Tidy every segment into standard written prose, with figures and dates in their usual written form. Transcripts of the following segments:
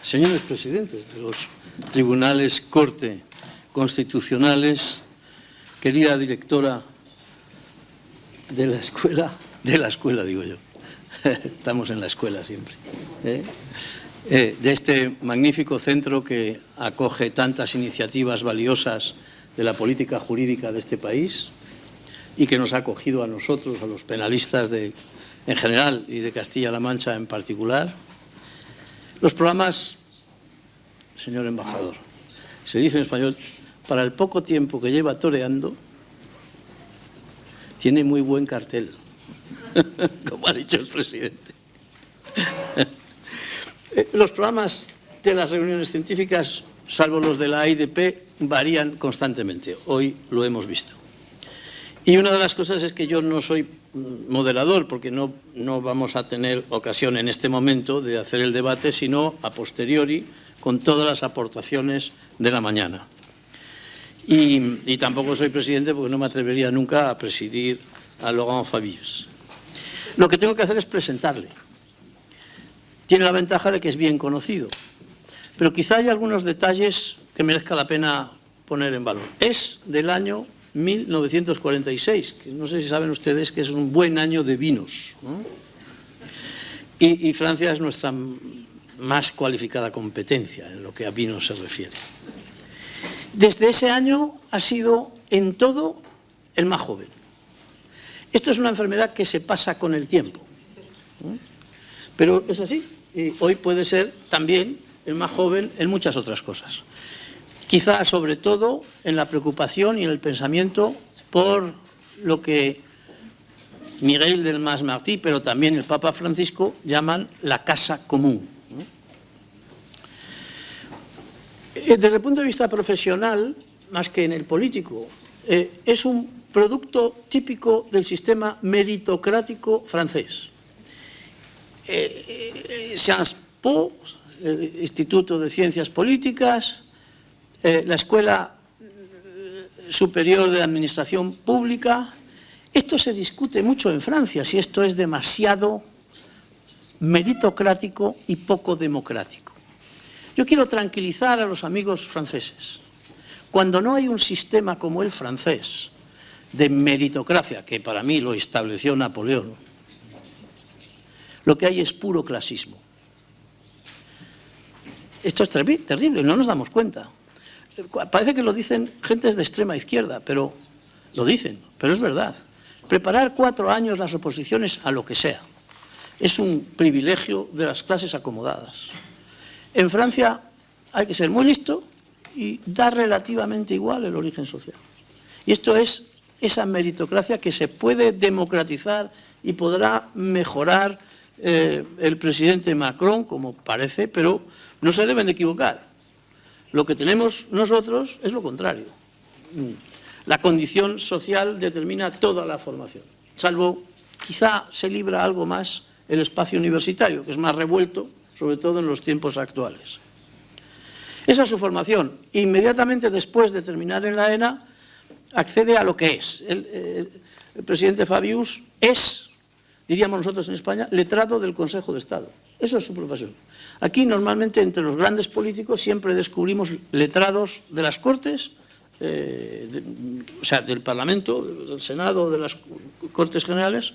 señores presidentes de los tribunales Corte constitucionales, querida directora de la escuela digo yo, estamos en la escuela siempre, de este magnífico centro que acoge tantas iniciativas valiosas de la política jurídica de este país y que nos ha acogido a nosotros, a los penalistas en general y de Castilla-La Mancha en particular. Los programas, señor embajador, se dice en español, para el poco tiempo que lleva toreando, tiene muy buen cartel, como ha dicho el presidente. Los programas de las reuniones científicas, salvo los de la AIDP, varían constantemente. Hoy lo hemos visto. Y una de las cosas es que yo no soy moderador, porque no vamos a tener ocasión en este momento de hacer el debate, sino a posteriori, con todas las aportaciones de la mañana. Y tampoco soy presidente porque no me atrevería nunca a presidir a Laurent Fabius. Lo que tengo que hacer es presentarle. Tiene la ventaja de que es bien conocido, pero quizá hay algunos detalles que merezca la pena poner en valor. Es del año 1946, que no sé si saben ustedes que es un buen año de vinos, ¿no? Y Francia es nuestra más cualificada competencia en lo que a vinos se refiere. Desde ese año ha sido en todo el más joven. Esto es una enfermedad que se pasa con el tiempo, ¿no? Pero es así, y hoy puede ser también el más joven en muchas otras cosas. Quizá sobre todo en la preocupación y en el pensamiento por lo que Miguel Delmas Martí, pero también el Papa Francisco, llaman la casa común, ¿no? Desde el punto de vista profesional, más que en el político, es un producto típico del sistema meritocrático francés. Sciences Po, el Instituto de Ciencias Políticas, la Escuela Superior de Administración Pública. Esto se discute mucho en Francia, si esto es demasiado meritocrático y poco democrático. Yo quiero tranquilizar a los amigos franceses. Cuando no hay un sistema como el francés de meritocracia, que para mí lo estableció Napoleón, lo que hay es puro clasismo. Esto es terrible, no nos damos cuenta. Parece que lo dicen gentes de extrema izquierda, pero lo dicen, pero es verdad. Preparar 4 años las oposiciones a lo que sea es un privilegio de las clases acomodadas. En Francia hay que ser muy listo y da relativamente igual el origen social. Y esto es esa meritocracia que se puede democratizar y podrá mejorar el presidente Macron, como parece, pero no se deben de equivocar. Lo que tenemos nosotros es lo contrario. La condición social determina toda la formación, salvo quizá se libra algo más el espacio universitario, que es más revuelto, sobre todo en los tiempos actuales. Esa es su formación. Inmediatamente después de terminar en la ENA, accede a lo que es. El presidente Fabius es, diríamos nosotros en España, letrado del Consejo de Estado. Eso es su profesión. Aquí normalmente entre los grandes políticos siempre descubrimos letrados de las Cortes, o sea, del Parlamento, del Senado, de las Cortes Generales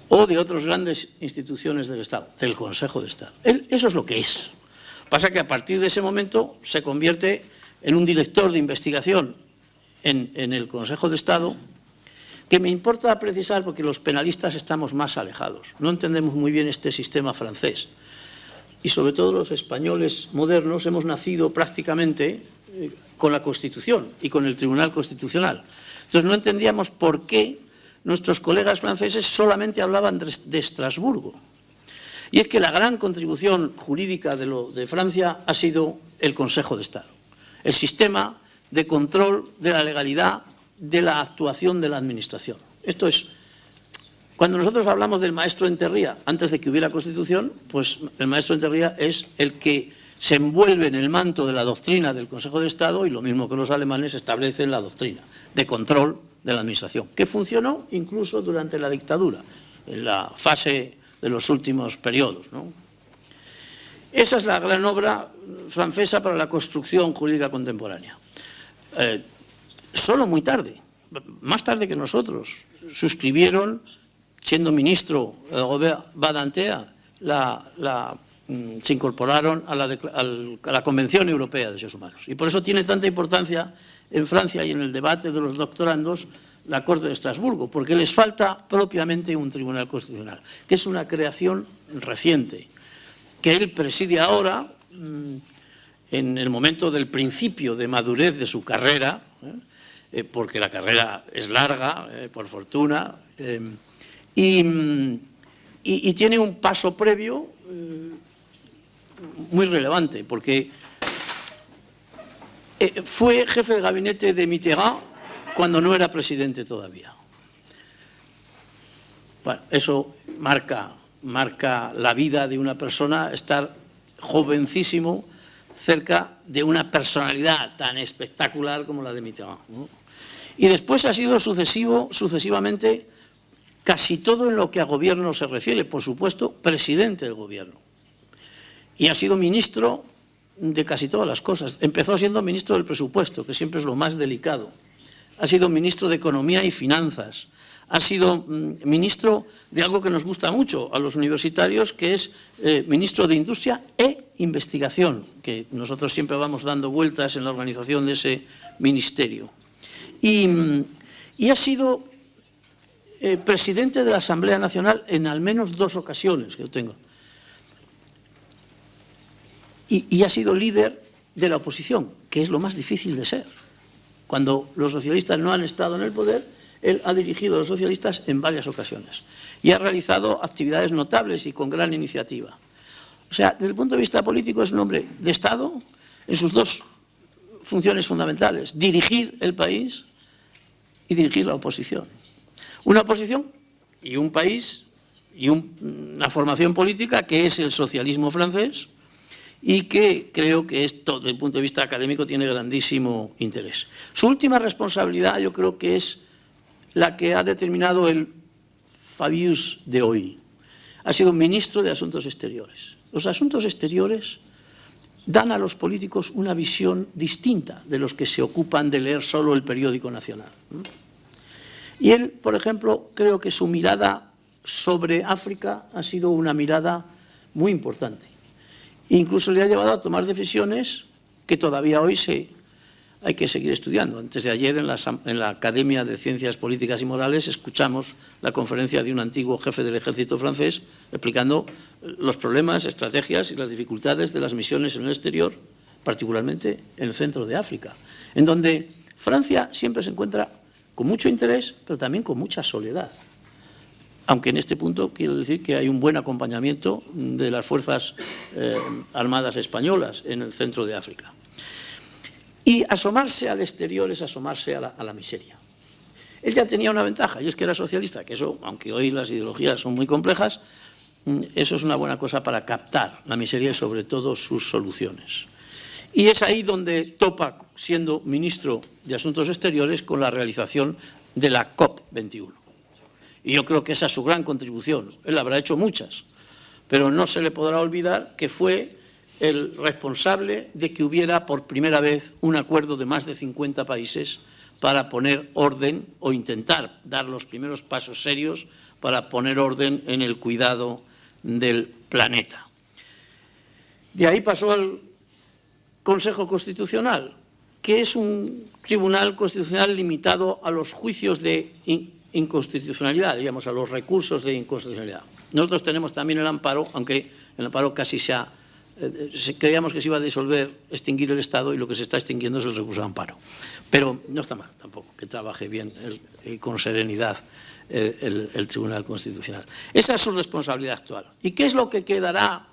o de otras grandes instituciones del Estado, del Consejo de Estado. Eso es lo que es. Pasa que a partir de ese momento se convierte en un director de investigación en el Consejo de Estado, que me importa precisar porque los penalistas estamos más alejados. No entendemos muy bien este sistema francés. Y sobre todo los españoles modernos hemos nacido prácticamente con la Constitución y con el Tribunal Constitucional. Entonces no entendíamos por qué nuestros colegas franceses solamente hablaban de Estrasburgo. Y es que la gran contribución jurídica de Francia ha sido el Consejo de Estado, el sistema de control de la legalidad de la actuación de la Administración. Esto es, cuando nosotros hablamos del maestro Enterría, antes de que hubiera Constitución, pues el maestro Enterría es el que se envuelve en el manto de la doctrina del Consejo de Estado y lo mismo que los alemanes establecen la doctrina de control de la Administración, que funcionó incluso durante la dictadura, en la fase de los últimos periodos, ¿no? Esa es la gran obra francesa para la construcción jurídica contemporánea. Solo muy tarde, más tarde que nosotros, suscribieron, siendo ministro Robert Badinter, se incorporaron a la Convención Europea de Derechos Humanos. Y por eso tiene tanta importancia en Francia y en el debate de los doctorandos la Corte de Estrasburgo, porque les falta propiamente un tribunal constitucional, que es una creación reciente, que él preside ahora, en el momento del principio de madurez de su carrera, porque la carrera es larga, por fortuna, y tiene un paso previo muy relevante, porque fue jefe de gabinete de Mitterrand cuando no era presidente todavía. Bueno, eso marca la vida de una persona, estar jovencísimo cerca de una personalidad tan espectacular como la de Mitterrand, ¿no? Y después ha sido sucesivamente casi todo en lo que a gobierno se refiere, por supuesto, presidente del gobierno. Y ha sido ministro de casi todas las cosas. Empezó siendo ministro del presupuesto, que siempre es lo más delicado. Ha sido ministro de Economía y Finanzas. Ha sido ministro de algo que nos gusta mucho a los universitarios, que es ministro de Industria e Investigación, que nosotros siempre vamos dando vueltas en la organización de ese ministerio. Y ha sido presidente de la Asamblea Nacional en al menos 2 ocasiones que yo tengo. Y ha sido líder de la oposición, que es lo más difícil de ser. Cuando los socialistas no han estado en el poder, él ha dirigido a los socialistas en varias ocasiones y ha realizado actividades notables y con gran iniciativa. O sea, desde el punto de vista político es un hombre de Estado en sus 2 funciones fundamentales: dirigir el país y dirigir la oposición. Una oposición y un país y una formación política que es el socialismo francés, y que creo que esto, desde el punto de vista académico, tiene grandísimo interés. Su última responsabilidad yo creo que es la que ha determinado el Fabius de hoy. Ha sido ministro de Asuntos Exteriores. Los asuntos exteriores dan a los políticos una visión distinta de los que se ocupan de leer solo el periódico nacional. Y él, por ejemplo, creo que su mirada sobre África ha sido una mirada muy importante. Incluso le ha llevado a tomar decisiones que todavía hoy hay que seguir estudiando. Antes de ayer en la Academia de Ciencias Políticas y Morales escuchamos la conferencia de un antiguo jefe del ejército francés explicando los problemas, estrategias y las dificultades de las misiones en el exterior, particularmente en el centro de África, en donde Francia siempre se encuentra con mucho interés, pero también con mucha soledad. Aunque en este punto quiero decir que hay un buen acompañamiento de las fuerzas armadas españolas en el centro de África. Y asomarse al exterior es asomarse a la miseria. Él ya tenía una ventaja, y es que era socialista, que eso, aunque hoy las ideologías son muy complejas, eso es una buena cosa para captar la miseria y sobre todo sus soluciones. Y es ahí donde topa, siendo ministro de Asuntos Exteriores, con la realización de la COP21. Y yo creo que esa es su gran contribución. Él habrá hecho muchas, pero no se le podrá olvidar que fue el responsable de que hubiera por primera vez un acuerdo de más de 50 países para poner orden o intentar dar los primeros pasos serios para poner orden en el cuidado del planeta. De ahí pasó al Consejo Constitucional, que es un tribunal constitucional limitado a los juicios de inconstitucionalidad, digamos, a los recursos de inconstitucionalidad. Nosotros tenemos también el amparo, aunque el amparo casi creíamos que se iba a disolver, extinguir el Estado, y lo que se está extinguiendo es el recurso de amparo. Pero no está mal tampoco que trabaje bien y con serenidad el Tribunal Constitucional. Esa es su responsabilidad actual. ¿Y qué es lo que quedará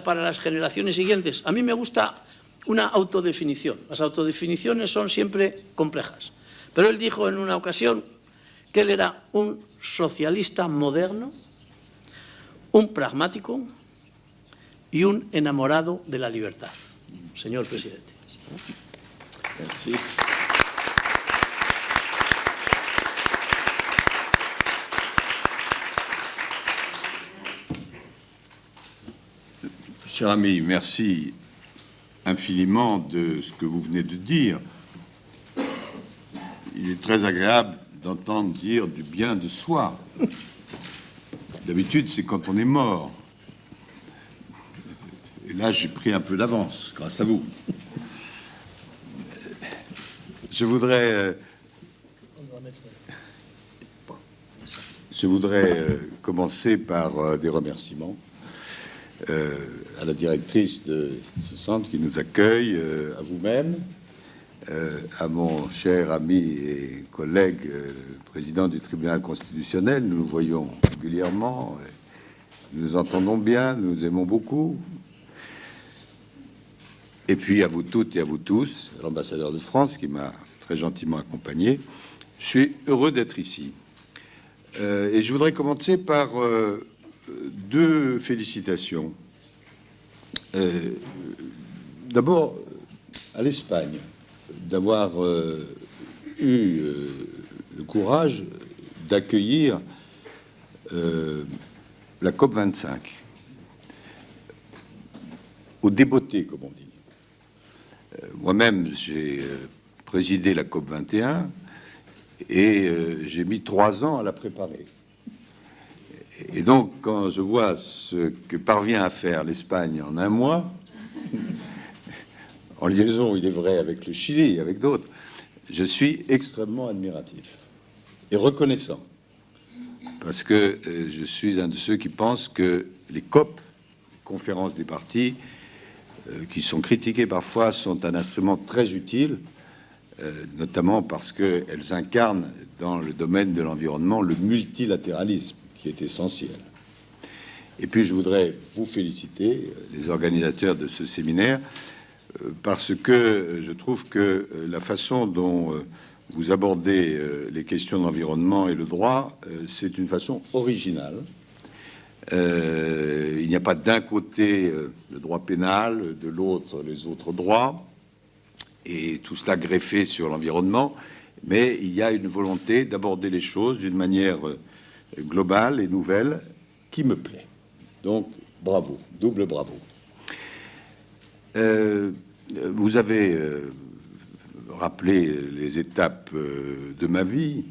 para las generaciones siguientes? A mí me gusta una autodefinición. Las autodefiniciones son siempre complejas. Pero él dijo en una ocasión que él era un socialista moderno, un pragmático y un enamorado de la libertad. Señor presidente. Sí. Cher ami, merci infiniment de ce que vous venez de dire. Il est très agréable d'entendre dire du bien de soi. D'habitude, c'est quand on est mort. Et là, j'ai pris un peu d'avance, grâce à vous. Je voudrais commencer par des remerciements à la directrice de ce centre qui nous accueille, à vous-même, à mon cher ami et collègue, président du tribunal constitutionnel. Nous nous voyons régulièrement, nous nous entendons bien, nous nous aimons beaucoup. Et puis à vous toutes et à vous tous, à l'ambassadeur de France qui m'a très gentiment accompagné. Je suis heureux d'être ici. Et je voudrais commencer par deux félicitations. D'abord, à l'Espagne, d'avoir eu le courage d'accueillir la COP25 au débeauté, comme on dit. Moi-même, j'ai présidé la COP21 et j'ai mis 3 ans à la préparer. Et donc, quand je vois ce que parvient à faire l'Espagne en un mois, en liaison, il est vrai, avec le Chili et avec d'autres, je suis extrêmement admiratif et reconnaissant. Parce que je suis un de ceux qui pensent que les COP, conférences des partis, qui sont critiquées parfois, sont un instrument très utile, notamment parce qu'elles incarnent dans le domaine de l'environnement le multilatéralisme, qui est essentiel. Et puis je voudrais vous féliciter, les organisateurs de ce séminaire, parce que je trouve que la façon dont vous abordez les questions d'environnement et le droit, c'est une façon originale. Il n'y a pas d'un côté le droit pénal, de l'autre les autres droits, et tout cela greffé sur l'environnement, mais il y a une volonté d'aborder les choses d'une manière globale et nouvelle qui me plaît. Donc, bravo, double bravo. Vous avez rappelé les étapes de ma vie.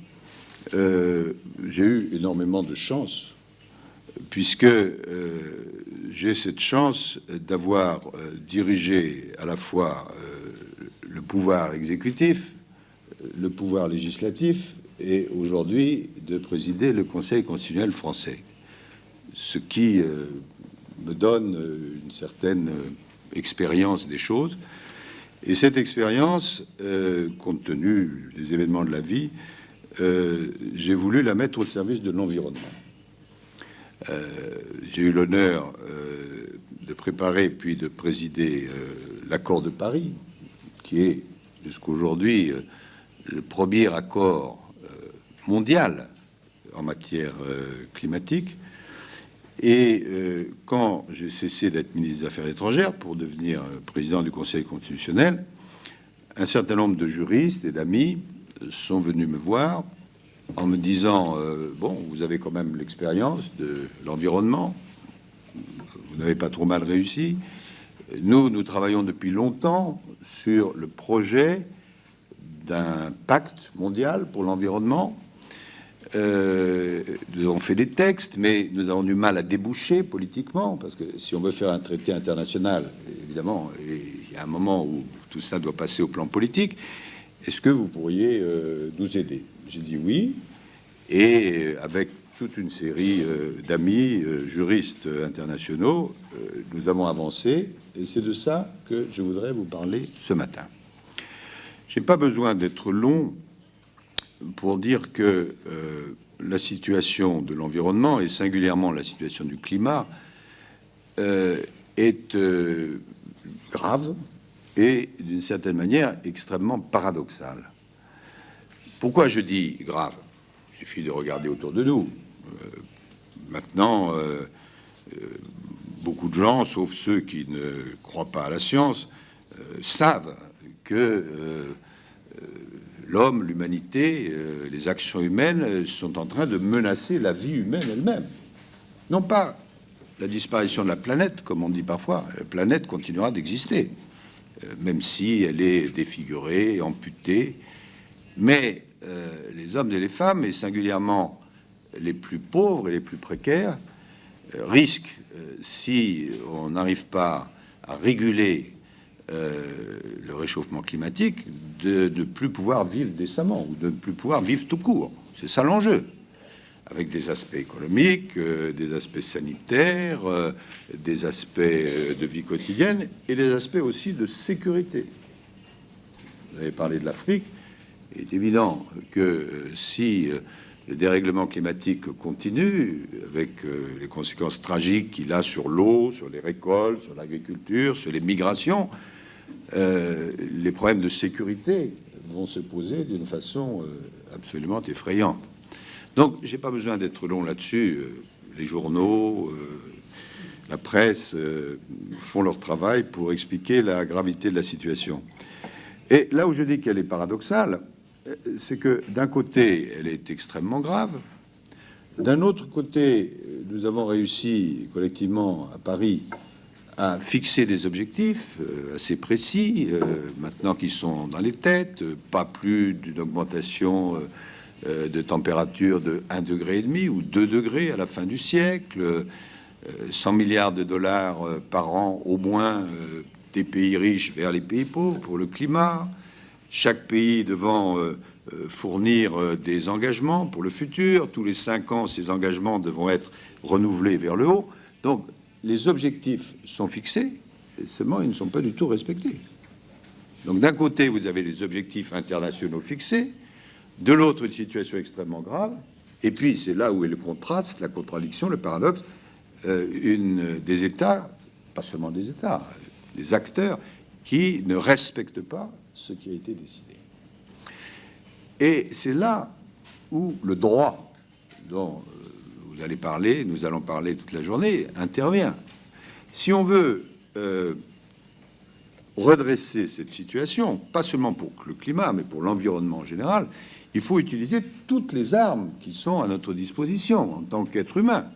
J'ai eu énormément de chance, puisque j'ai cette chance d'avoir dirigé à la fois le pouvoir exécutif, le pouvoir législatif, et aujourd'hui de présider le Conseil constitutionnel français, ce qui me donne une certaine expérience des choses. Et cette expérience, compte tenu des événements de la vie, j'ai voulu la mettre au service de l'environnement. J'ai eu l'honneur de préparer puis de présider l'accord de Paris, qui est jusqu'aujourd'hui le premier accord mondial en matière climatique. Et quand j'ai cessé d'être ministre des Affaires étrangères pour devenir président du Conseil constitutionnel, un certain nombre de juristes et d'amis sont venus me voir en me disant bon, vous avez quand même l'expérience de l'environnement, vous n'avez pas trop mal réussi. Nous travaillons depuis longtemps sur le projet d'un pacte mondial pour l'environnement. Nous avons fait des textes, mais nous avons du mal à déboucher politiquement, parce que si on veut faire un traité international, évidemment, il y a un moment où tout ça doit passer au plan politique. Est-ce que vous pourriez nous aider? J'ai dit oui, et avec toute une série d'amis juristes internationaux, nous avons avancé, et c'est de ça que je voudrais vous parler ce matin. J'ai pas besoin d'être long pour dire que la situation de l'environnement, et singulièrement la situation du climat, est grave et, d'une certaine manière, extrêmement paradoxale. Pourquoi je dis grave? Il suffit de regarder autour de nous. Maintenant, beaucoup de gens, sauf ceux qui ne croient pas à la science, savent que l'homme, l'humanité, les actions humaines sont en train de menacer la vie humaine elle-même. Non pas la disparition de la planète, comme on dit parfois, la planète continuera d'exister, même si elle est défigurée, amputée. Mais les hommes et les femmes, et singulièrement les plus pauvres et les plus précaires, risquent, si on n'arrive pas à réguler le réchauffement climatique, de ne plus pouvoir vivre décemment ou de ne plus pouvoir vivre tout court. C'est ça l'enjeu, avec des aspects économiques, des aspects sanitaires, des aspects de vie quotidienne et des aspects aussi de sécurité. Vous avez parlé de l'Afrique. Il est évident que si le dérèglement climatique continue, avec les conséquences tragiques qu'il a sur l'eau, sur les récoltes, sur l'agriculture, sur les migrations, les problèmes de sécurité vont se poser d'une façon absolument effrayante. Donc, je n'ai pas besoin d'être long là-dessus. Les journaux, la presse font leur travail pour expliquer la gravité de la situation. Et là où je dis qu'elle est paradoxale, c'est que d'un côté, elle est extrêmement grave. D'un autre côté, nous avons réussi collectivement à Paris à fixer des objectifs assez précis, maintenant qu'ils sont dans les têtes, pas plus d'une augmentation de température de 1,5 degré ou 2 degrés à la fin du siècle, 100 milliards de dollars par an au moins des pays riches vers les pays pauvres pour le climat, chaque pays devant fournir des engagements pour le futur. Tous les 5 ans, ces engagements devront être renouvelés vers le haut. Donc, les objectifs sont fixés, seulement ils ne sont pas du tout respectés. Donc, d'un côté, vous avez des objectifs internationaux fixés, de l'autre, une situation extrêmement grave, et puis c'est là où est le contraste, la contradiction, le paradoxe, des États, pas seulement des États, des acteurs qui ne respectent pas ce qui a été décidé. Et c'est là où le droit dont vous allez parler, nous allons parler toute la journée, intervient. Si on veut redresser cette situation, pas seulement pour le climat, mais pour l'environnement en général, il faut utiliser toutes les armes qui sont à notre disposition en tant qu'être humain.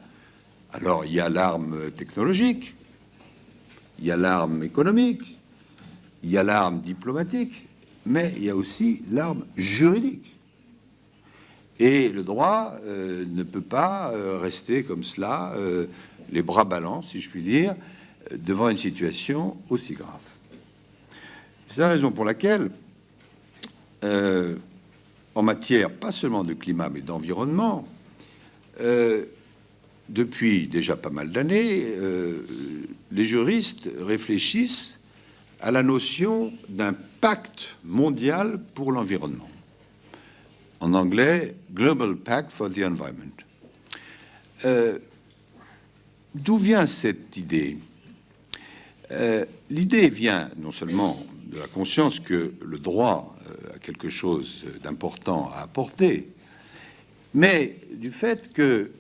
Alors, il y a l'arme technologique, il y a l'arme économique, il y a l'arme diplomatique, mais il y a aussi l'arme juridique. Et le droit ne peut pas rester comme cela, les bras ballants, si je puis dire, devant une situation aussi grave. C'est la raison pour laquelle, en matière pas seulement de climat, mais d'environnement, depuis déjà pas mal d'années, les juristes réfléchissent à la notion d'un pacte mondial pour l'environnement. En anglais, Global Pact for the Environment. D'où vient cette idée? L'idée vient non seulement de la conscience que le droit a quelque chose d'important à apporter, mais du fait que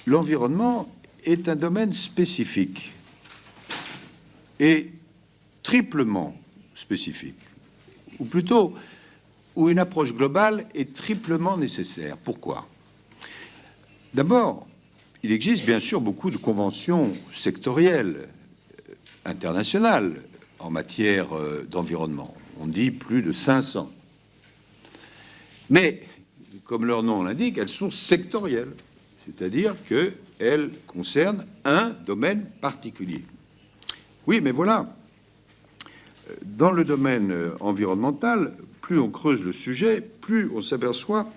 l'environnement est un domaine spécifique et triplement spécifique, ou plutôt où une approche globale est triplement nécessaire. Pourquoi? D'abord, il existe bien sûr beaucoup de conventions sectorielles internationales en matière d'environnement. On dit plus de 500. Mais, comme leur nom l'indique, elles sont sectorielles, c'est-à-dire qu'elles concernent un domaine particulier. Oui, mais voilà, dans le domaine environnemental, plus on creuse le sujet, plus on s'aperçoit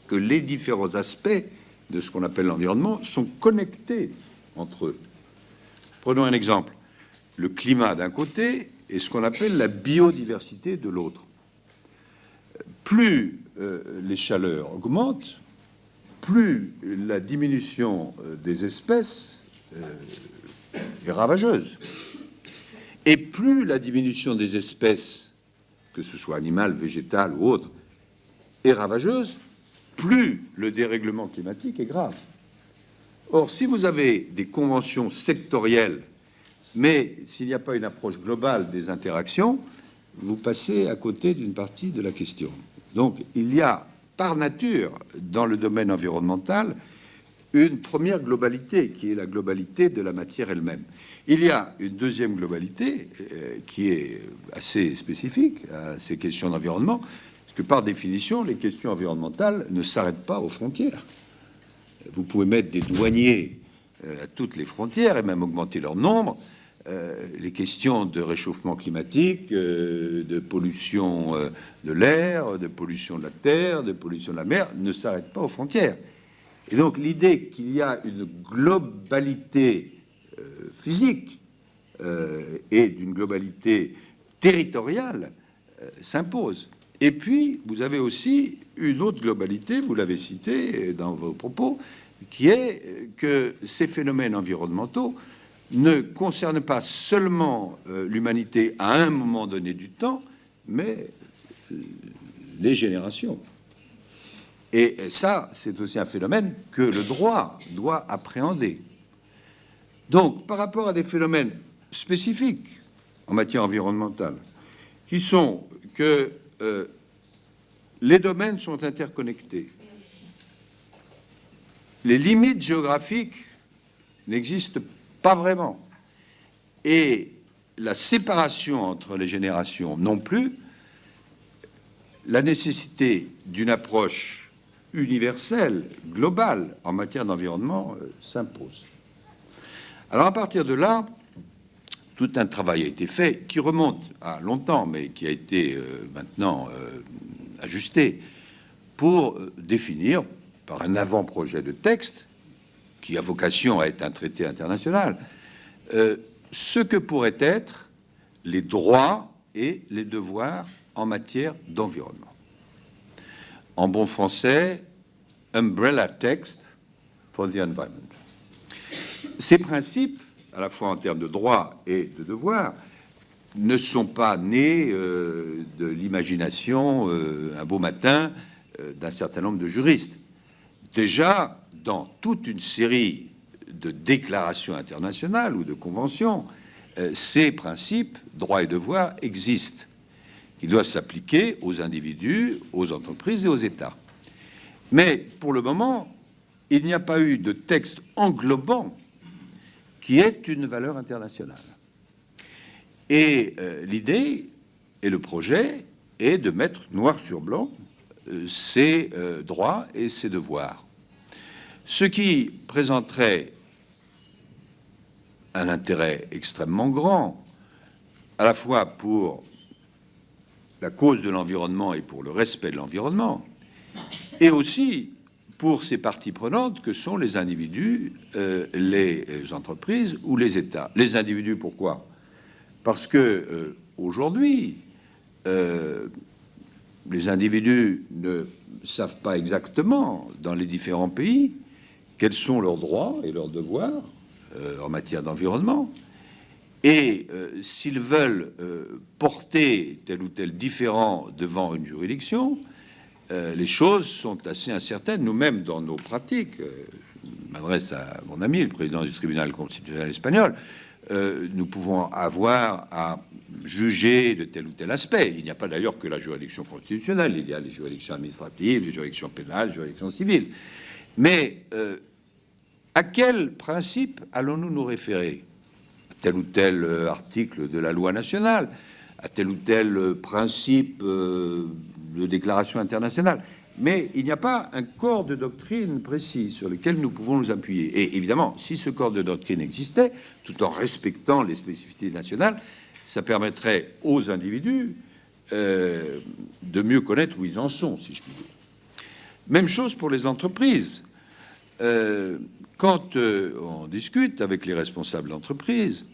que les différents aspects de ce qu'on appelle l'environnement sont connectés entre eux. Prenons un exemple. Le climat d'un côté et ce qu'on appelle la biodiversité de l'autre. Plus les chaleurs augmentent, plus la diminution des espèces est ravageuse. Et plus la diminution des espèces, que ce soit animales, végétales ou autres, est ravageuse, plus le dérèglement climatique est grave. Or, si vous avez des conventions sectorielles, mais s'il n'y a pas une approche globale des interactions, vous passez à côté d'une partie de la question. Donc, il y a, par nature, dans le domaine environnemental, une première globalité, qui est la globalité de la matière elle-même. Il y a une deuxième globalité qui est assez spécifique à ces questions d'environnement, parce que par définition, les questions environnementales ne s'arrêtent pas aux frontières. Vous pouvez mettre des douaniers à toutes les frontières et même augmenter leur nombre. Les questions de réchauffement climatique, de pollution de l'air, de pollution de la terre, de pollution de la mer ne s'arrêtent pas aux frontières. Et donc l'idée qu'il y a une globalité physique et d'une globalité territoriale s'impose. Et puis, vous avez aussi une autre globalité, vous l'avez cité dans vos propos, qui est que ces phénomènes environnementaux ne concernent pas seulement l'humanité à un moment donné du temps, mais les générations. Et ça, c'est aussi un phénomène que le droit doit appréhender. Donc, par rapport à des phénomènes spécifiques en matière environnementale, qui sont que les domaines sont interconnectés, les limites géographiques n'existent pas vraiment, et la séparation entre les générations non plus, la nécessité d'une approche universelle, globale, en matière d'environnement s'impose. Alors à partir de là, tout un travail a été fait, qui remonte à longtemps, mais qui a été maintenant ajusté, pour définir, par un avant-projet de texte, qui a vocation à être un traité international, ce que pourraient être les droits et les devoirs en matière d'environnement. En bon français, umbrella text for the environment. Ces principes, à la fois en termes de droits et de devoirs, ne sont pas nés de l'imagination un beau matin d'un certain nombre de juristes. Déjà, dans toute une série de déclarations internationales ou de conventions, ces principes, droits et devoirs, existent, qui doivent s'appliquer aux individus, aux entreprises et aux États. Mais pour le moment, il n'y a pas eu de texte englobant qui ait une valeur internationale. Et l'idée et le projet est de mettre noir sur blanc ces droits et ces devoirs. Ce qui présenterait un intérêt extrêmement grand, à la fois pour la cause de l'environnement et pour le respect de l'environnement, et aussi pour ces parties prenantes que sont les individus, les entreprises ou les États. Les individus, pourquoi ? Parce que aujourd'hui, les individus ne savent pas exactement, dans les différents pays, quels sont leurs droits et leurs devoirs en matière d'environnement. Et s'ils veulent porter tel ou tel différend devant une juridiction, les choses sont assez incertaines. Nous-mêmes, dans nos pratiques, je m'adresse à mon ami, le président du tribunal constitutionnel espagnol, nous pouvons avoir à juger de tel ou tel aspect. Il n'y a pas d'ailleurs que la juridiction constitutionnelle, il y a les juridictions administratives, les juridictions pénales, les juridictions civiles. Mais à quel principe allons-nous nous référer ? À tel ou tel article de la loi nationale, à tel ou tel principe de déclaration internationale. Mais il n'y a pas un corps de doctrine précis sur lequel nous pouvons nous appuyer. Et évidemment, si ce corps de doctrine existait, tout en respectant les spécificités nationales, ça permettrait aux individus de mieux connaître où ils en sont, si je puis dire. Même chose pour les entreprises. Quand on discute avec les responsables d'entreprise,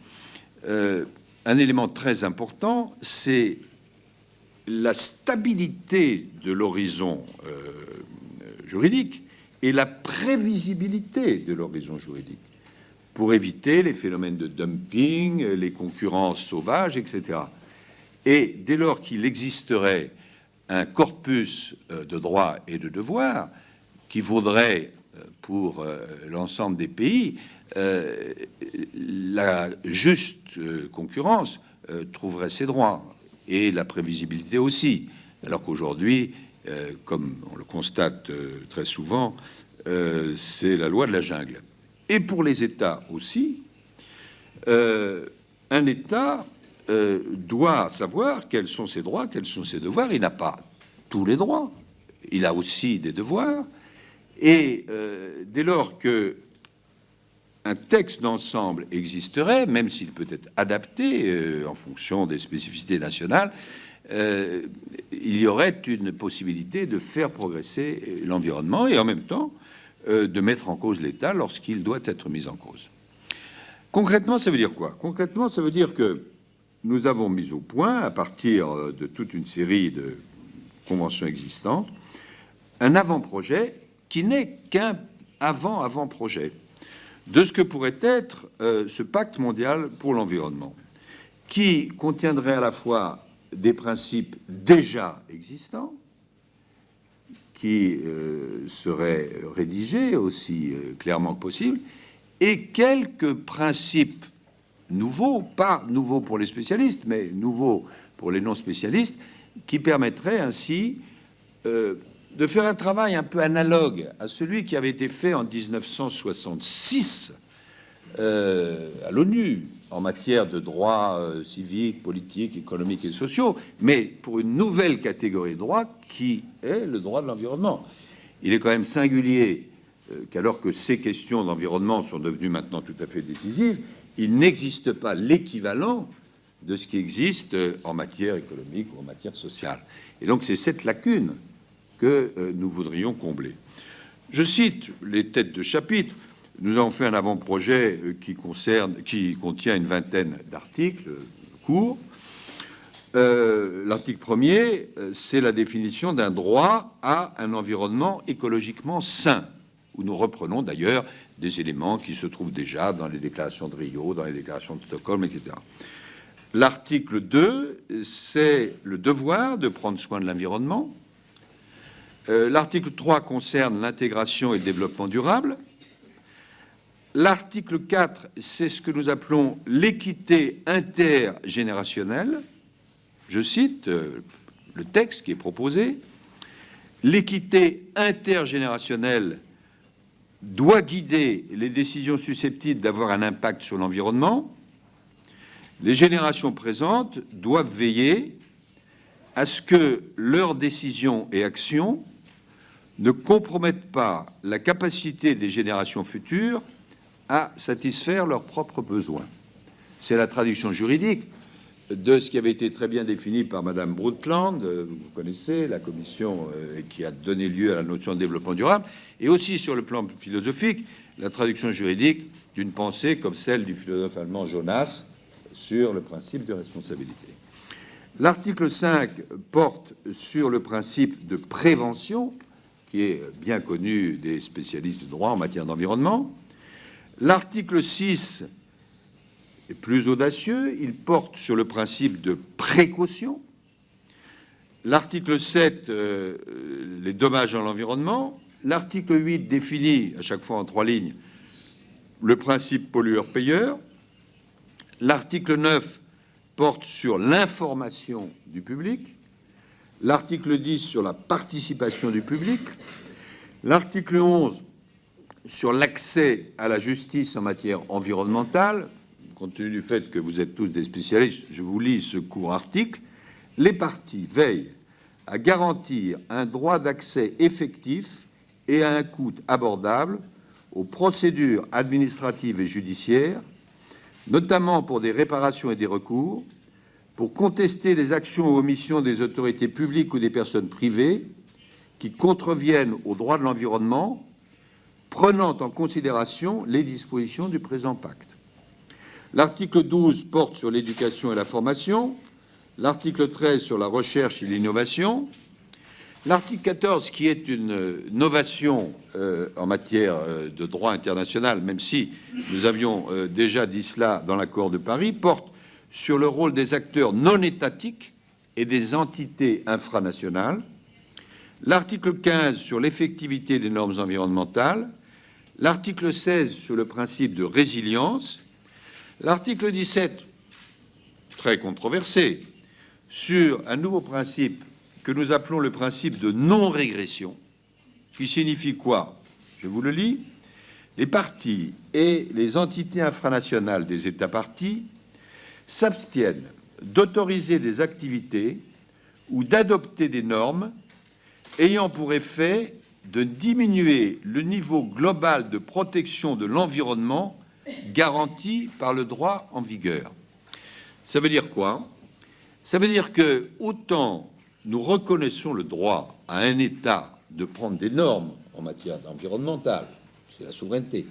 un élément très important, c'est la stabilité de l'horizon juridique et la prévisibilité de l'horizon juridique pour éviter les phénomènes de dumping, les concurrences sauvages, etc. Et dès lors qu'il existerait un corpus de droits et de devoirs qui vaudrait pour l'ensemble des pays, la juste concurrence trouverait ses droits et la prévisibilité aussi. Alors qu'aujourd'hui, comme on le constate très souvent, c'est la loi de la jungle. Et pour les États aussi, un État doit savoir quels sont ses droits, quels sont ses devoirs. Il n'a pas tous les droits, il a aussi des devoirs. Et dès lors que un texte d'ensemble existerait, même s'il peut être adapté en fonction des spécificités nationales, il y aurait une possibilité de faire progresser l'environnement et en même temps de mettre en cause l'État lorsqu'il doit être mis en cause. Concrètement, ça veut dire quoi? Concrètement, ça veut dire que nous avons mis au point, à partir de toute une série de conventions existantes, un avant-projet qui n'est qu'un avant-projet de ce que pourrait être ce pacte mondial pour l'environnement, qui contiendrait à la fois des principes déjà existants, qui seraient rédigés aussi clairement que possible, et quelques principes nouveaux, pas nouveaux pour les spécialistes, mais nouveaux pour les non-spécialistes, qui permettraient ainsi de faire un travail un peu analogue à celui qui avait été fait en 1966 à l'ONU en matière de droits civiques, politiques, économiques et sociaux, mais pour une nouvelle catégorie de droits qui est le droit de l'environnement. Il est quand même singulier qu'alors que ces questions d'environnement sont devenues maintenant tout à fait décisives, il n'existe pas l'équivalent de ce qui existe en matière économique ou en matière sociale. Et donc c'est cette lacune que nous voudrions combler. Je cite les têtes de chapitre. Nous avons fait un avant-projet qui contient une vingtaine d'articles courts. L'article premier, c'est la définition d'un droit à un environnement écologiquement sain, où nous reprenons d'ailleurs des éléments qui se trouvent déjà dans les déclarations de Rio, dans les déclarations de Stockholm, etc. L'article 2, c'est le devoir de prendre soin de l'environnement. L'article 3 concerne l'intégration et le développement durable. L'article 4, c'est ce que nous appelons l'équité intergénérationnelle. Je cite le texte qui est proposé. L'équité intergénérationnelle doit guider les décisions susceptibles d'avoir un impact sur l'environnement. Les générations présentes doivent veiller à ce que leurs décisions et actions ne compromettent pas la capacité des générations futures à satisfaire leurs propres besoins. C'est la traduction juridique de ce qui avait été très bien défini par Madame Brundtland, vous connaissez, la commission qui a donné lieu à la notion de développement durable, et aussi sur le plan philosophique, la traduction juridique d'une pensée comme celle du philosophe allemand Jonas sur le principe de responsabilité. L'article 5 porte sur le principe de prévention, qui est bien connu des spécialistes du droit en matière d'environnement. L'article 6 est plus audacieux, il porte sur le principe de précaution. L'article 7, les dommages à l'environnement. L'article 8 définit, à chaque fois en 3 lignes, le principe pollueur-payeur. L'article 9 porte sur l'information du public. L'article 10 sur la participation du public. L'article 11 sur l'accès à la justice en matière environnementale. Compte tenu du fait que vous êtes tous des spécialistes, je vous lis ce court article. Les parties veillent à garantir un droit d'accès effectif et à un coût abordable aux procédures administratives et judiciaires, notamment pour des réparations et des recours, pour contester les actions ou omissions des autorités publiques ou des personnes privées qui contreviennent aux droits de l'environnement, prenant en considération les dispositions du présent pacte. L'article 12 porte sur l'éducation et la formation, l'article 13 sur la recherche et l'innovation, l'article 14, qui est une novation en matière de droit international, même si nous avions déjà dit cela dans l'accord de Paris, porte sur le rôle des acteurs non étatiques et des entités infranationales, l'article 15 sur l'effectivité des normes environnementales, l'article 16 sur le principe de résilience, l'article 17, très controversé, sur un nouveau principe que nous appelons le principe de non-régression, qui signifie quoi? Je vous le lis. Les parties et les entités infranationales des États parties s'abstiennent d'autoriser des activités ou d'adopter des normes ayant pour effet de diminuer le niveau global de protection de l'environnement garanti par le droit en vigueur. Ça veut dire quoi? Ça veut dire que autant nous reconnaissons le droit à un État de prendre des normes en matière environnementale, c'est la souveraineté,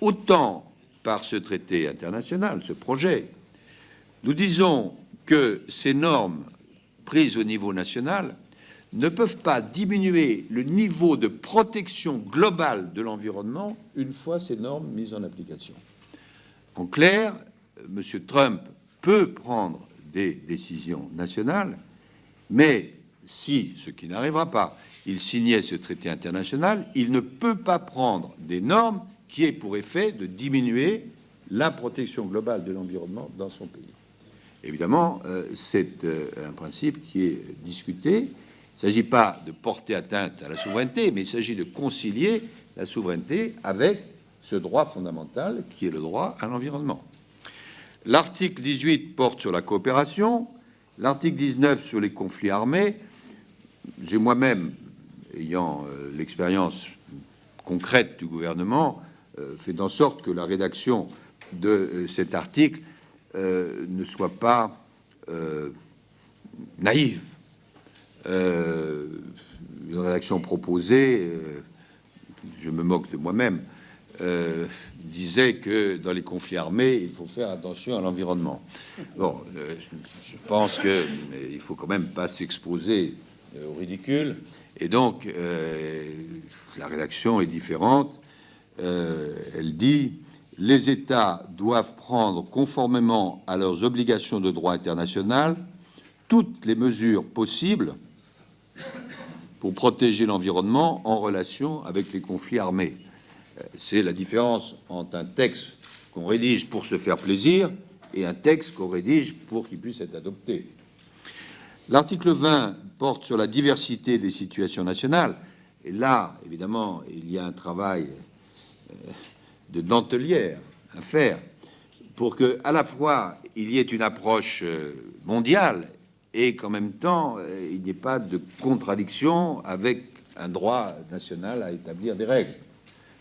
autant par ce traité international, ce projet, nous disons que ces normes prises au niveau national ne peuvent pas diminuer le niveau de protection globale de l'environnement une fois ces normes mises en application. En clair, M. Trump peut prendre des décisions nationales, mais si, ce qui n'arrivera pas, il signait ce traité international, il ne peut pas prendre des normes qui aient pour effet de diminuer la protection globale de l'environnement dans son pays. Évidemment, c'est un principe qui est discuté. Il ne s'agit pas de porter atteinte à la souveraineté, mais il s'agit de concilier la souveraineté avec ce droit fondamental qui est le droit à l'environnement. L'article 18 porte sur la coopération, l'article 19 sur les conflits armés. J'ai moi-même, ayant l'expérience concrète du gouvernement, fait en sorte que la rédaction de cet article ne soit pas naïve. Une rédaction proposée, je me moque de moi-même, disait que dans les conflits armés, il faut faire attention à l'environnement. Bon, je pense qu'il ne faut quand même pas s'exposer au ridicule, et donc la rédaction est différente. Elle dit « Les États doivent prendre, conformément à leurs obligations de droit international, toutes les mesures possibles pour protéger l'environnement en relation avec les conflits armés. » C'est la différence entre un texte qu'on rédige pour se faire plaisir et un texte qu'on rédige pour qu'il puisse être adopté. L'article 20 porte sur la diversité des situations nationales. Et là, évidemment, il y a un travail de dentelière à faire pour que, à la fois, il y ait une approche mondiale et qu'en même temps, il n'y ait pas de contradiction avec un droit national à établir des règles.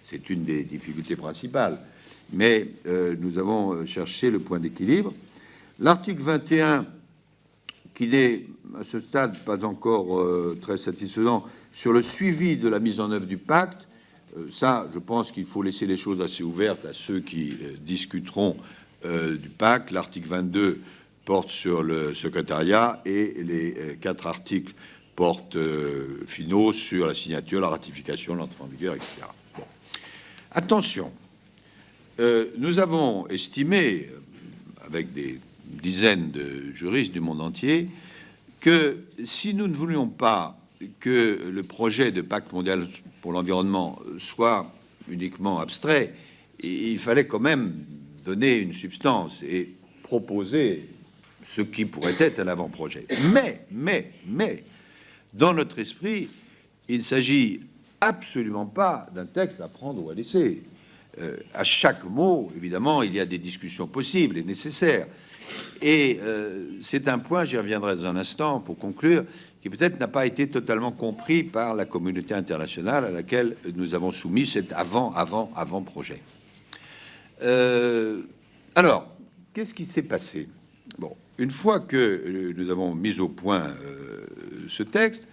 C'est une des difficultés principales. Mais nous avons cherché le point d'équilibre. L'article 21, qui n'est à ce stade pas encore très satisfaisant, sur le suivi de la mise en œuvre du pacte, ça, je pense qu'il faut laisser les choses assez ouvertes à ceux qui discuteront du pacte. L'article 22 porte sur le secrétariat et les 4 articles portent finaux sur la signature, la ratification, l'entrée en vigueur, etc. Bon. Attention, nous avons estimé, avec des dizaines de juristes du monde entier, que si nous ne voulions pas que le projet de pacte mondial pour l'environnement soit uniquement abstrait, il fallait quand même donner une substance et proposer ce qui pourrait être un avant-projet. Mais, dans notre esprit, il ne s'agit absolument pas d'un texte à prendre ou à laisser. À chaque mot, évidemment, il y a des discussions possibles et nécessaires. Et c'est un point, j'y reviendrai dans un instant pour conclure, qui peut-être n'a pas été totalement compris par la communauté internationale à laquelle nous avons soumis cet avant-projet. Alors, qu'est-ce qui s'est passé? Bon, une fois que nous avons mis au point ce texte,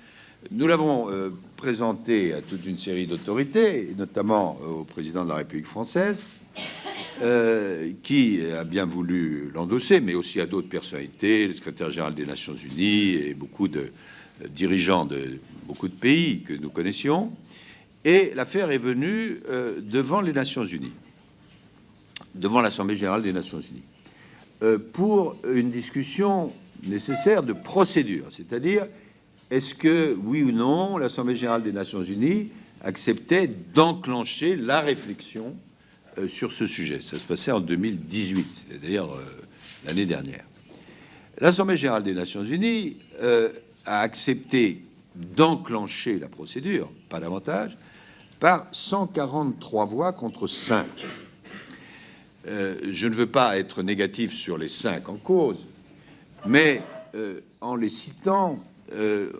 nous l'avons présenté à toute une série d'autorités, et notamment au président de la République française, qui a bien voulu l'endosser, mais aussi à d'autres personnalités, le secrétaire général des Nations Unies et beaucoup de dirigeants de beaucoup de pays que nous connaissions. Et l'affaire est venue devant les Nations Unies, devant l'Assemblée générale des Nations Unies, pour une discussion nécessaire de procédure, c'est-à-dire est-ce que, oui ou non, l'Assemblée générale des Nations Unies acceptait d'enclencher la réflexion sur ce sujet. Ça se passait en 2018, c'est-à-dire l'année dernière. L'Assemblée générale des Nations Unies a accepté d'enclencher la procédure, pas davantage, par 143 voix contre 5. Je ne veux pas être négatif sur les 5 en cause, mais en les citant,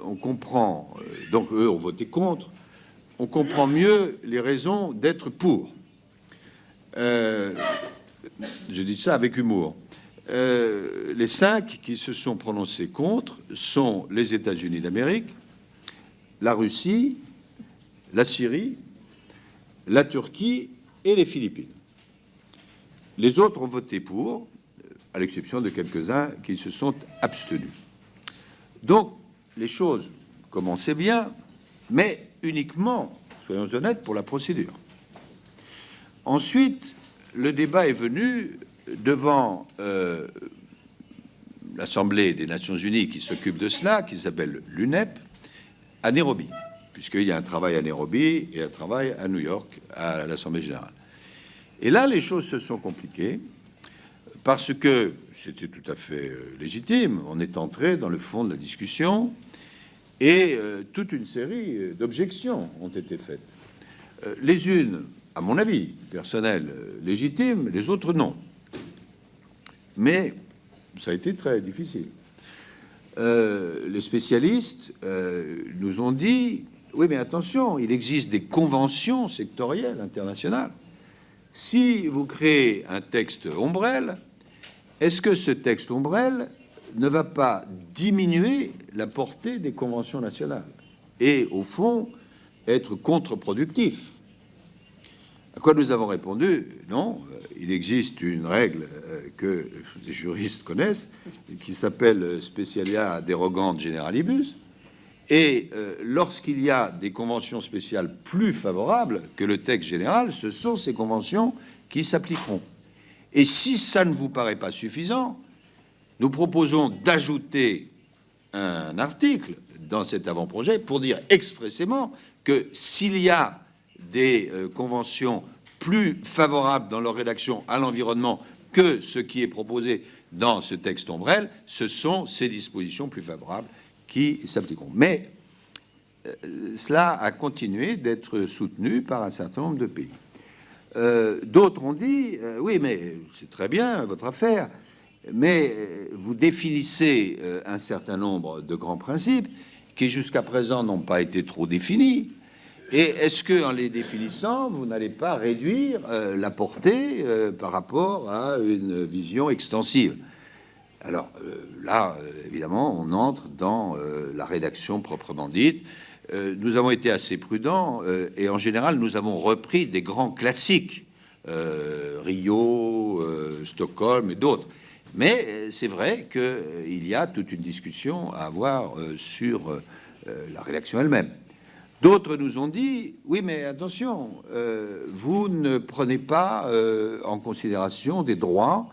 on comprend, donc eux ont voté contre, on comprend mieux les raisons d'être pour. Je dis ça avec humour. Les 5 qui se sont prononcés contre sont les États-Unis d'Amérique, la Russie, la Syrie, la Turquie et les Philippines. Les autres ont voté pour, à l'exception de quelques-uns qui se sont abstenus. Donc, les choses commençaient bien, mais uniquement, soyons honnêtes, pour la procédure. Ensuite, le débat est venu devant l'Assemblée des Nations Unies qui s'occupe de cela, qui s'appelle l'UNEP, à Nairobi, puisqu'il y a un travail à Nairobi et un travail à New York, à l'Assemblée générale. Et là, les choses se sont compliquées, parce que c'était tout à fait légitime, on est entré dans le fond de la discussion, et toute une série d'objections ont été faites. Les unes, à mon avis, personnel, légitimes, les autres, non. Mais ça a été très difficile. Les spécialistes nous ont dit, oui, mais attention, il existe des conventions sectorielles internationales. Si vous créez un texte ombrelle, est-ce que ce texte ombrelle ne va pas diminuer la portée des conventions nationales et, au fond, être contre-productif? À quoi nous avons répondu, non, il existe une règle que les juristes connaissent, qui s'appelle Specialia derogant generalibus, et lorsqu'il y a des conventions spéciales plus favorables que le texte général, ce sont ces conventions qui s'appliqueront. Et si ça ne vous paraît pas suffisant, nous proposons d'ajouter un article dans cet avant-projet pour dire expressément que s'il y a des conventions plus favorables dans leur rédaction à l'environnement que ce qui est proposé dans ce texte ombrelle, ce sont ces dispositions plus favorables qui s'appliqueront. Mais cela a continué d'être soutenu par un certain nombre de pays. D'autres ont dit, oui, mais c'est très bien votre affaire, mais vous définissez un certain nombre de grands principes qui jusqu'à présent n'ont pas été trop définis. Et est-ce que, en les définissant, vous n'allez pas réduire la portée par rapport à une vision extensive? Alors là, évidemment, on entre dans la rédaction proprement dite. Nous avons été assez prudents et en général, nous avons repris des grands classiques, Rio, Stockholm et d'autres. Mais c'est vrai qu'il y a toute une discussion à avoir sur la rédaction elle-même. D'autres nous ont dit, oui, mais attention, vous ne prenez pas en considération des droits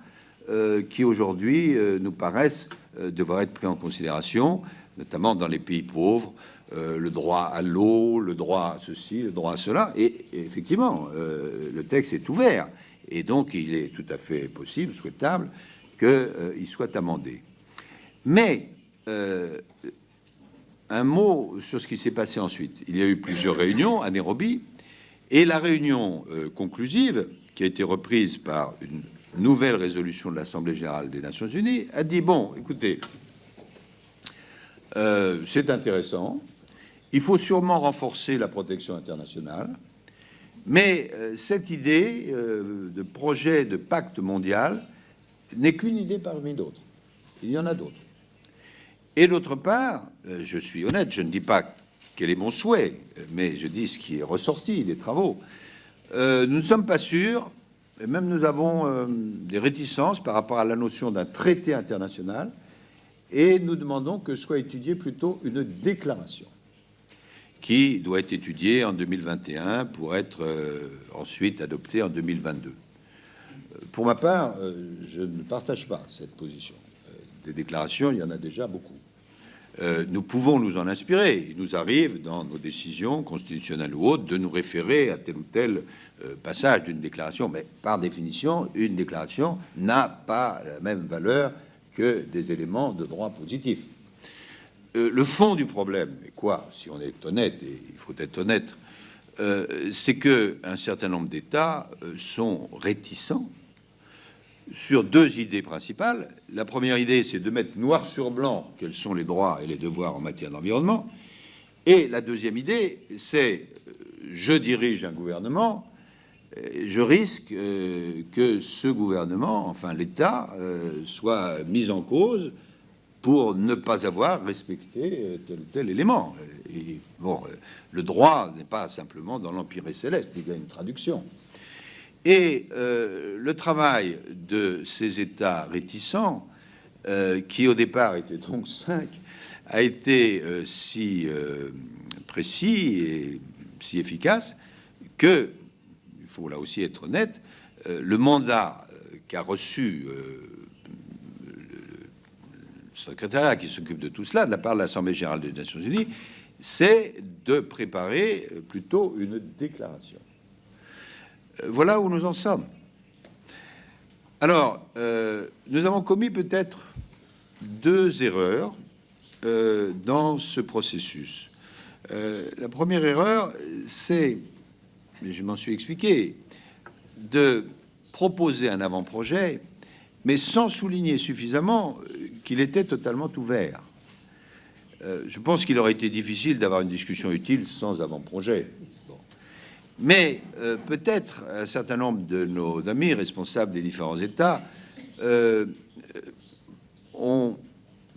qui aujourd'hui nous paraissent devoir être pris en considération, notamment dans les pays pauvres, le droit à l'eau, le droit à ceci, le droit à cela. Et effectivement, le texte est ouvert, et donc il est tout à fait possible, souhaitable, qu'il soit amendé. Mais un mot sur ce qui s'est passé ensuite. Il y a eu plusieurs réunions à Nairobi, et la réunion conclusive, qui a été reprise par une nouvelle résolution de l'Assemblée générale des Nations unies, a dit, bon, écoutez, c'est intéressant, il faut sûrement renforcer la protection internationale, mais cette idée de projet de pacte mondial n'est qu'une idée parmi d'autres. Il y en a d'autres. Et d'autre part, je suis honnête, je ne dis pas quel est mon souhait, mais je dis ce qui est ressorti des travaux. Nous ne sommes pas sûrs, et même nous avons des réticences par rapport à la notion d'un traité international, et nous demandons que soit étudiée plutôt une déclaration qui doit être étudiée en 2021 pour être ensuite adoptée en 2022. Pour ma part, je ne partage pas cette position. Des déclarations, il y en a déjà beaucoup. Nous pouvons nous en inspirer. Il nous arrive, dans nos décisions constitutionnelles ou autres, de nous référer à tel ou tel passage d'une déclaration. Mais par définition, une déclaration n'a pas la même valeur que des éléments de droit positif. Le fond du problème est quoi? Si on est honnête, et il faut être honnête, c'est qu'un certain nombre d'États sont réticents sur deux idées principales. La première idée, c'est de mettre noir sur blanc quels sont les droits et les devoirs en matière d'environnement. Et la deuxième idée, c'est je dirige un gouvernement, je risque que ce gouvernement, enfin l'État, soit mis en cause pour ne pas avoir respecté tel ou tel élément. Et bon, le droit n'est pas simplement dans l'Empire céleste, il y a une traduction. Et le travail de ces États réticents, qui au départ étaient donc 5, a été si précis et si efficace que, il faut là aussi être honnête, le mandat qu'a reçu le secrétariat qui s'occupe de tout cela, de la part de l'Assemblée générale des Nations unies, c'est de préparer plutôt une déclaration. Voilà où nous en sommes. Alors, nous avons commis peut-être 2 erreurs dans ce processus. La première erreur, c'est, mais je m'en suis expliqué, de proposer un avant-projet, mais sans souligner suffisamment qu'il était totalement ouvert. Je pense qu'il aurait été difficile d'avoir une discussion utile sans avant-projet. Bon. Mais peut-être un certain nombre de nos amis responsables des différents États ont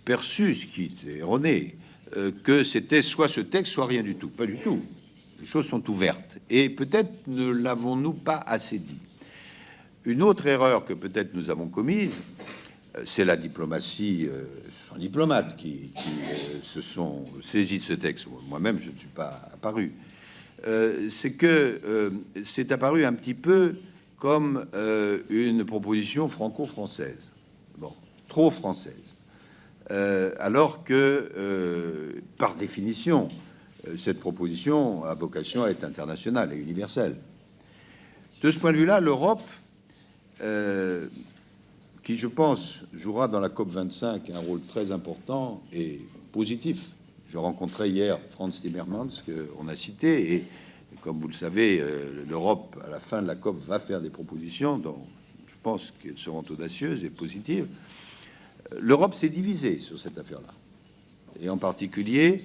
perçu, ce qui est erroné, que c'était soit ce texte, soit rien du tout. Pas du tout. Les choses sont ouvertes. Et peut-être ne l'avons-nous pas assez dit. Une autre erreur que peut-être nous avons commise, c'est la diplomatie, ce sont les diplomates qui se sont saisis de ce texte. Moi-même, je ne suis pas apparu. C'est que c'est apparu un petit peu comme une proposition franco-française, bon, trop française, alors que, par définition, cette proposition a vocation à être internationale et universelle. De ce point de vue-là, l'Europe, qui, je pense, jouera dans la COP25 un rôle très important et positif. Je rencontrais hier Franz Timmermans, qu'on a cité, et comme vous le savez, l'Europe, à la fin de la COP, va faire des propositions dont je pense qu'elles seront audacieuses et positives. L'Europe s'est divisée sur cette affaire-là. Et en particulier,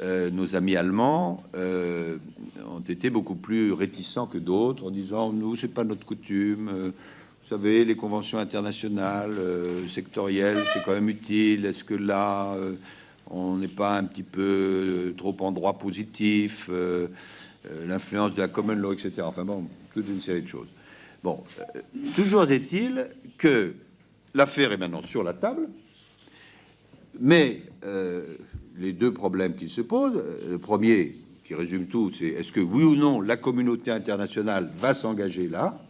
nos amis allemands ont été beaucoup plus réticents que d'autres en disant « Nous, c'est pas notre coutume. Vous savez, les conventions internationales sectorielles, c'est quand même utile. Est-ce que là... on n'est pas un petit peu trop en droit positif, l'influence de la common law, etc. Enfin bon, toute une série de choses. Bon, toujours est-il que l'affaire est maintenant sur la table, mais les deux problèmes qui se posent, le premier, qui résume tout, c'est est-ce que oui ou non la communauté internationale va s'engager là,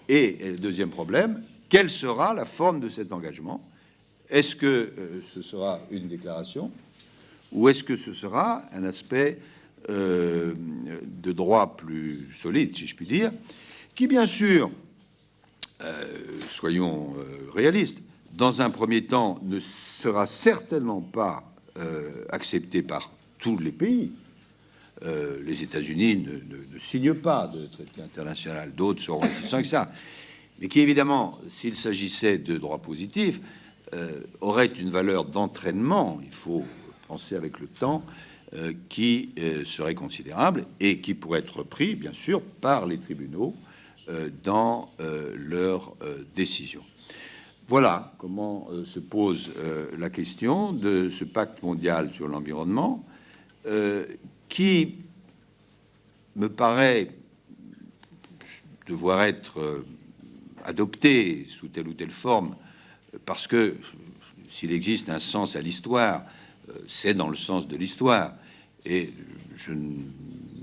et le deuxième problème, quelle sera la forme de cet engagement? Est-ce que ce sera une déclaration ou est-ce que ce sera un aspect de droit plus solide, si je puis dire, qui, bien sûr, soyons réalistes, dans un premier temps, ne sera certainement pas accepté par tous les pays. Les États-Unis ne signent pas de traité international, d'autres seront réticents avec ça. Mais qui, évidemment, s'il s'agissait de droit positif, aurait une valeur d'entraînement, il faut penser avec le temps, qui serait considérable et qui pourrait être repris, bien sûr, par les tribunaux dans leurs décisions. Voilà comment se pose la question de ce pacte mondial sur l'environnement qui me paraît devoir être adopté sous telle ou telle forme parce que s'il existe un sens à l'histoire, c'est dans le sens de l'histoire. Et je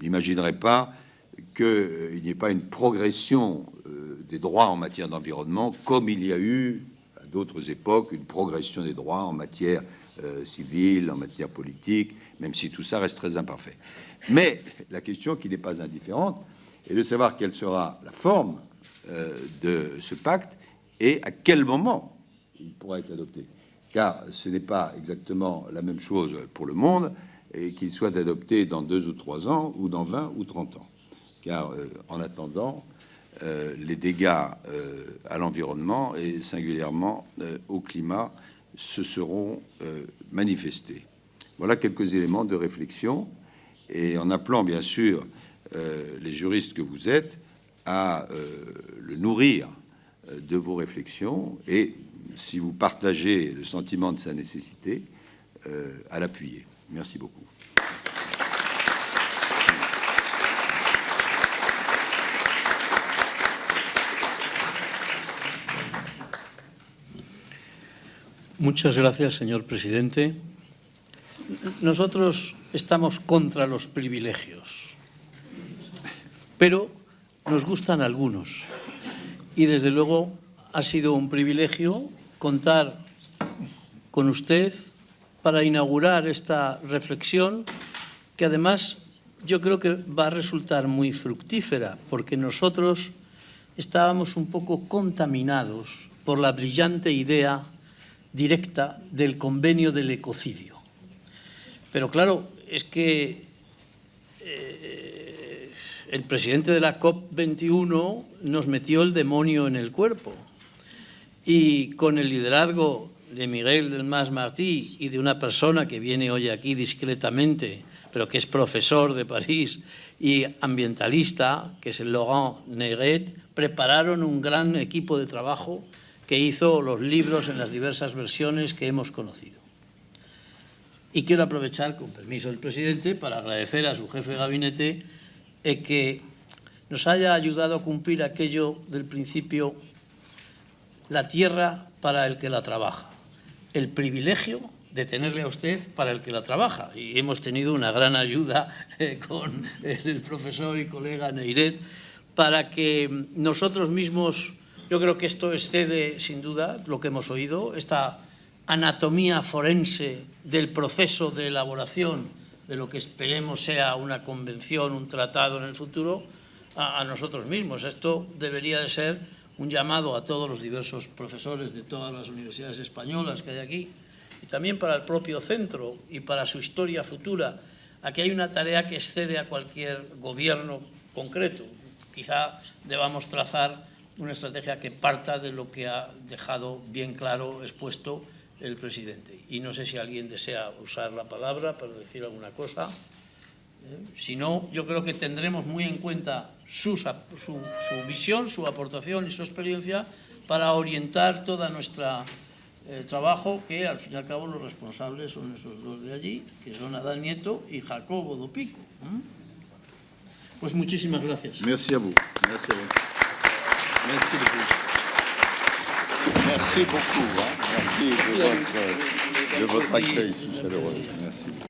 n'imaginerais pas qu'il n'y ait pas une progression des droits en matière d'environnement, comme il y a eu à d'autres époques une progression des droits en matière civile, en matière politique, même si tout ça reste très imparfait. Mais la question qui n'est pas indifférente est de savoir quelle sera la forme de ce pacte et à quel moment il pourra être adopté. Car ce n'est pas exactement la même chose pour le monde et qu'il soit adopté dans 2 ou 3 ans ou dans 20 ou 30 ans. car en attendant, les dégâts à l'environnement et singulièrement au climat se seront manifestés. Voilà quelques éléments de réflexion, et en appelant bien sûr les juristes que vous êtes à le nourrir de vos réflexions, et si vous partagez le sentiment de sa nécessité, à l'appuyer. Merci beaucoup. Muchas gracias, señor presidente. Nosotros estamos contra los privilegios, pero nos gustan algunos. Y desde luego ha sido un privilegio contar con usted para inaugurar esta reflexión, que además yo creo que va a resultar muy fructífera, porque nosotros estábamos un poco contaminados por la brillante idea directa del convenio del ecocidio. Pero claro, es que el presidente de la COP21 nos metió el demonio en el cuerpo, y con el liderazgo de Miguel Delmas Martí y de una persona que viene hoy aquí discretamente, pero que es profesor de París y ambientalista, que es el Laurent Negret, prepararon un gran equipo de trabajo que hizo los libros en las diversas versiones que hemos conocido. Y quiero aprovechar, con permiso del presidente, para agradecer a su jefe de gabinete que nos haya ayudado a cumplir aquello del principio: la tierra para el que la trabaja, el privilegio de tenerle a usted para el que la trabaja. Y hemos tenido una gran ayuda con el profesor y colega Negret para que nosotros mismos, yo creo que esto excede sin duda lo que hemos oído, esta anatomía forense del proceso de elaboración de lo que esperemos sea una convención, un tratado en el futuro, a nosotros mismos. Esto debería de ser un llamado a todos los diversos profesores de todas las universidades españolas que hay aquí, y también para el propio centro y para su historia futura. Aquí hay una tarea que excede a cualquier gobierno concreto. Quizá debamos trazar una estrategia que parta de lo que ha dejado bien claro expuesto el presidente. Y no sé si alguien desea usar la palabra para decir alguna cosa. Si no, yo creo que tendremos muy en cuenta su visión, su aportación y su experiencia para orientar toda nuestra trabajo, que al fin y al cabo los responsables son esos dos de allí, que son Adán Nieto y Jacobo Dopico. Pues muchísimas gracias. Merci a vous. Merci a vous. Merci beaucoup. Merci beaucoup. Merci de votre accueil si chaleureux. Merci.